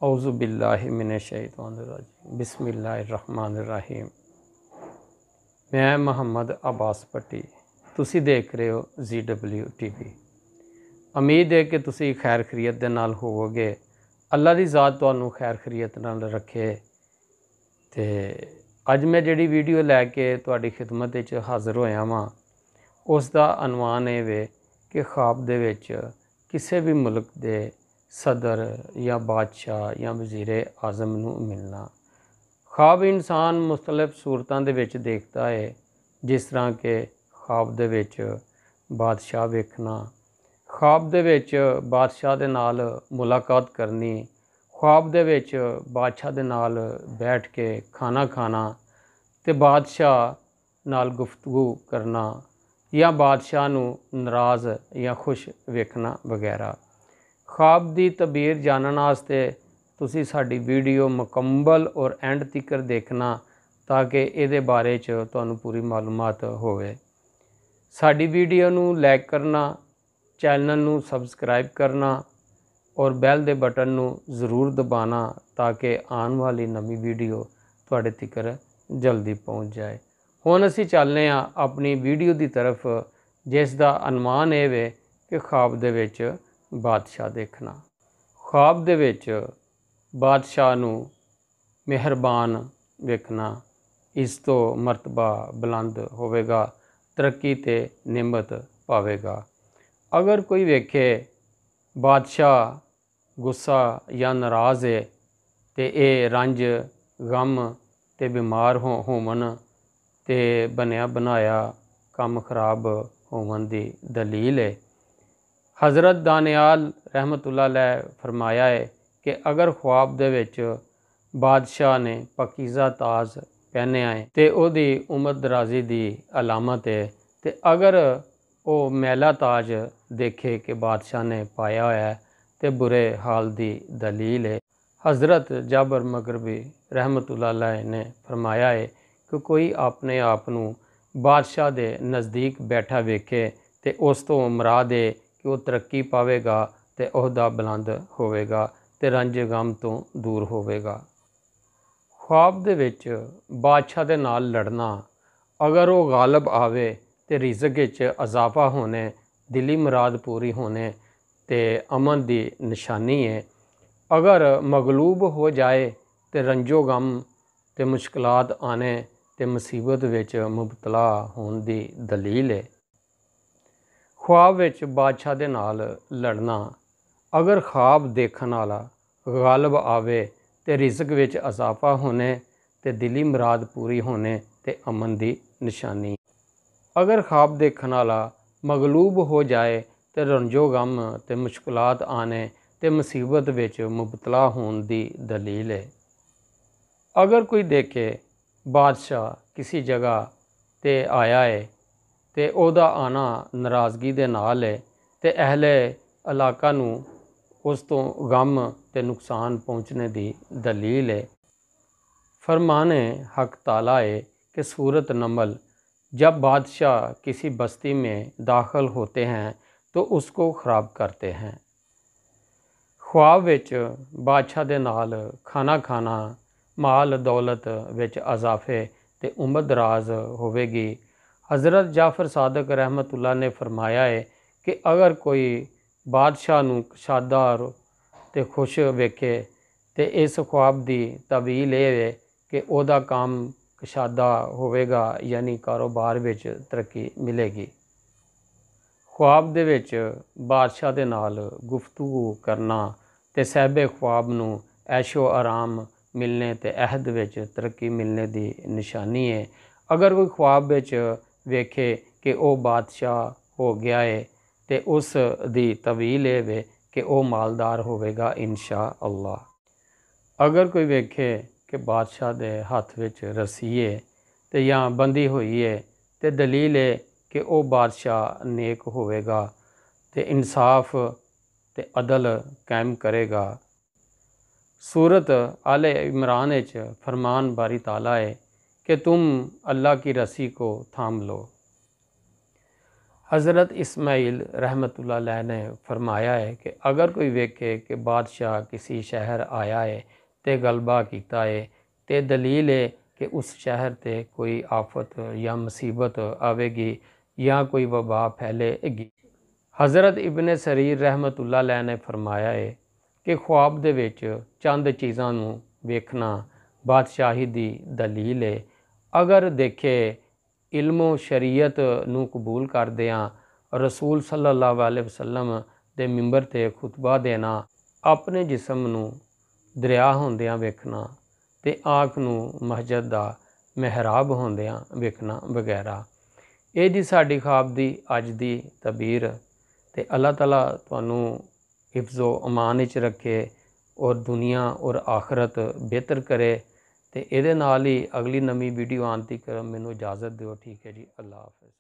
औज़ु बिल्लाहि मिनश्शैतानिर्रजीम बिस्मिल्लाहिर्रहमानिर्रहीम। मैं मुहम्मद अब्बास भट्टी, तुसी देख रहे हो ZW TV। उम्मीद है कि तुसी खैर खरीयत दे नाल होवोगे। अल्लाह दी ज़ात तुहानू खैर खरीयत नाल रखे। ते अज मैं जिहड़ी वीडियो लैके तुहाडी खिदमत विच हाज़र होया वां, उस दा अनवान ये वे कि ख्वाब दे विच किसी भी मुल्क दे सदर या बादशाह या वज़ीर आज़म नू मिलना। ख्वाब इंसान मुख्तलिफ सूरतां दे विच देखता है, जिस तरह के ख्वाब दे विच बादशाह वेखना, ख्वाब दे विच बादशाह दे नाल मुलाकात करनी, ख्वाब दे विच बादशाह दे नाल बैठ के खाना खाना ते बादशाह नाल गुफ्तगू करना या बादशाह नू नाराज़ या खुश वेखना वगैरह। ख्वाब दी तबीर जानन वास्ते तुसी साडी वीडियो मुकम्मल और एंड तिकर देखना, ताकि इहदे बारे च तुहानू पूरी मालूमात होवे। साडी वीडियो नू लाइक करना, चैनल नू सबसक्राइब करना और बैल दे बटन नू ज़रूर दबाना, ताकि आने वाली नवी वीडियो तुहाडे तिकर जल्दी पहुँच जाए। हुण असी चलने आ अपनी वीडियो की तरफ, जिस दा अनवान ये वे कि ख्वाब दे विच बादशाह देखना। ख्वाब दे विच बादशाह नू मेहरबान वेखना, इस तो मरतबा बुलंद होवेगा, तरक्की ते निमत पावेगा। अगर कोई वेखे बादशाह गुस्सा या नाराज़ है ते ये रंज गम ते बीमार होवन ते बनया बनाया काम खराब होवन दी दलील है। हज़रत दानियाल रहमतुल्लाह अलैह फरमाया है कि अगर ख्वाब दे विच बादशाह ने पकीज़ा ताज पहनिया है तो उहदी उमर दराजी दी अलामत है, ते अगर वो मैला ताज देखे कि बादशाह ने पाया होया है तो बुरे हाल दी दलील है। हज़रत जाबर मगरबी रहमतुल्लाह अलैह ने फरमाया है कि कोई अपने आप नू बादशाह दे नज़दीक बैठा वेखे तो उस तो मुराद है कि वो तरक्की पावेगा ते ओहदा बुलंद होवेगा ते रंज गम तो दूर होवेगा। ख्वाब दे विच बादशाह दे नाल लड़ना, अगर वो गालब आवे तो रिज़क विच इजाफा होने, दिली मुराद पूरी होने ते अमन दी निशानी है। अगर मगलूब हो जाए तो रंजो गम ते मुश्किलात आने ते मुसीबत विच मुबतला होने दी दलील है। ख्वाब विच बादशाह दे नाल लड़ना, अगर ख्वाब देखन वाला गालब आवे तो रिज़क विच इजाफा होने ते दिली मुराद पूरी होने ते अमन दी निशानी। अगर ख्वाब देखन वाला मगलूब हो जाए तो रंजो गम ते मुश्किलात आने ते मुसीबत विच मुबतला होने दी दलील है। अगर कोई देखे बादशाह किसी जगह ते आया है ते ओहदा आना नाराज़गी दे नाल है ते अहले इलाका नू उस तो गम ते नुकसान पहुँचने दी दलील है। फरमाने हक ताला है कि सूरत नमल, जब बादशाह किसी बस्ती में दाखिल होते हैं तो उसको ख़राब करते हैं। ख्वाब विच बादशाह दे नाल खाना खाना, माल दौलत विच इजाफे ते उमर दराज होवेगी। हज़रत जाफ़र सादक रहमतुल्लाह ने फरमाया है कि अगर कोई बादशाह नू शादार ते खुश वेखे तो इस ख्वाब दी तवील ये है कि ओहदा काम कशादा होवेगा, यानी कारोबार विच तरक्की मिलेगी। ख्वाब दे विच बादशाह दे नाल गुफ्तगू करना ते साहिबे ख्वाब नू ऐशो आराम मिलने ते अहद विच तरक्की मिलने दी निशानी है। अगर कोई ख्वाब विच वेखे कि वह बादशाह हो गया है तो उस दी तवील ये वे कि वह मालदार होवेगा इंशा अल्लाह। अगर कोई वेखे कि बादशाह दे हथ विच रस्सी है तो या बंधी हुई है तो दलील है कि वह बादशाह नेक होवेगा ते इंसाफ ते अदल कायम करेगा। सूरत आले इमरान विच फरमान बारी ताला है कि तुम अल्लाह की रस्सी को थाम लो। हज़रत इस्माइल रहमतुल्लाह अलैह ने फरमाया है कि अगर कोई वेखे कि बादशाह किसी शहर आया है ते गलबा किया है ते दलील है कि उस शहर ते कोई आफत या मुसीबत आवेगी या कोई वबा फैलेगी। हज़रत इब्ने सरीर रहमतुल्लाह अलैह ने फरमाया है कि ख्वाब दे विच चंद चीज़ां नूं वेखना बादशाही दी दलील है। अगर देखे इल्मो शरीयत नूं कबूल करदियां रसूल सल्लल्लाहु अलैहि वसल्लम दे मिंबर ते खुतबा देना, अपने जिस्म नूं दरिया होंदियां वेखना ते आँख नूं मस्जिद दा महराब होंदियां वेखना वगैरह। ਇਹ ਜੀ ਸਾਡੀ ख्वाब ਦੀ ਅੱਜ ਦੀ ਤਬੀਰ ਤੇ ਅੱਲਾह ਤਾਲਾ ਤੁਹਾਨੂੰ हिफ्ज़ो अमान विच रखे और दुनिया और आखरत बेहतर करे। तो ये नाल ही अगली नवी वीडियो आने तक मैनूं इजाज़त दिओ। ठीक है जी, अल्लाह हाफ़िज़।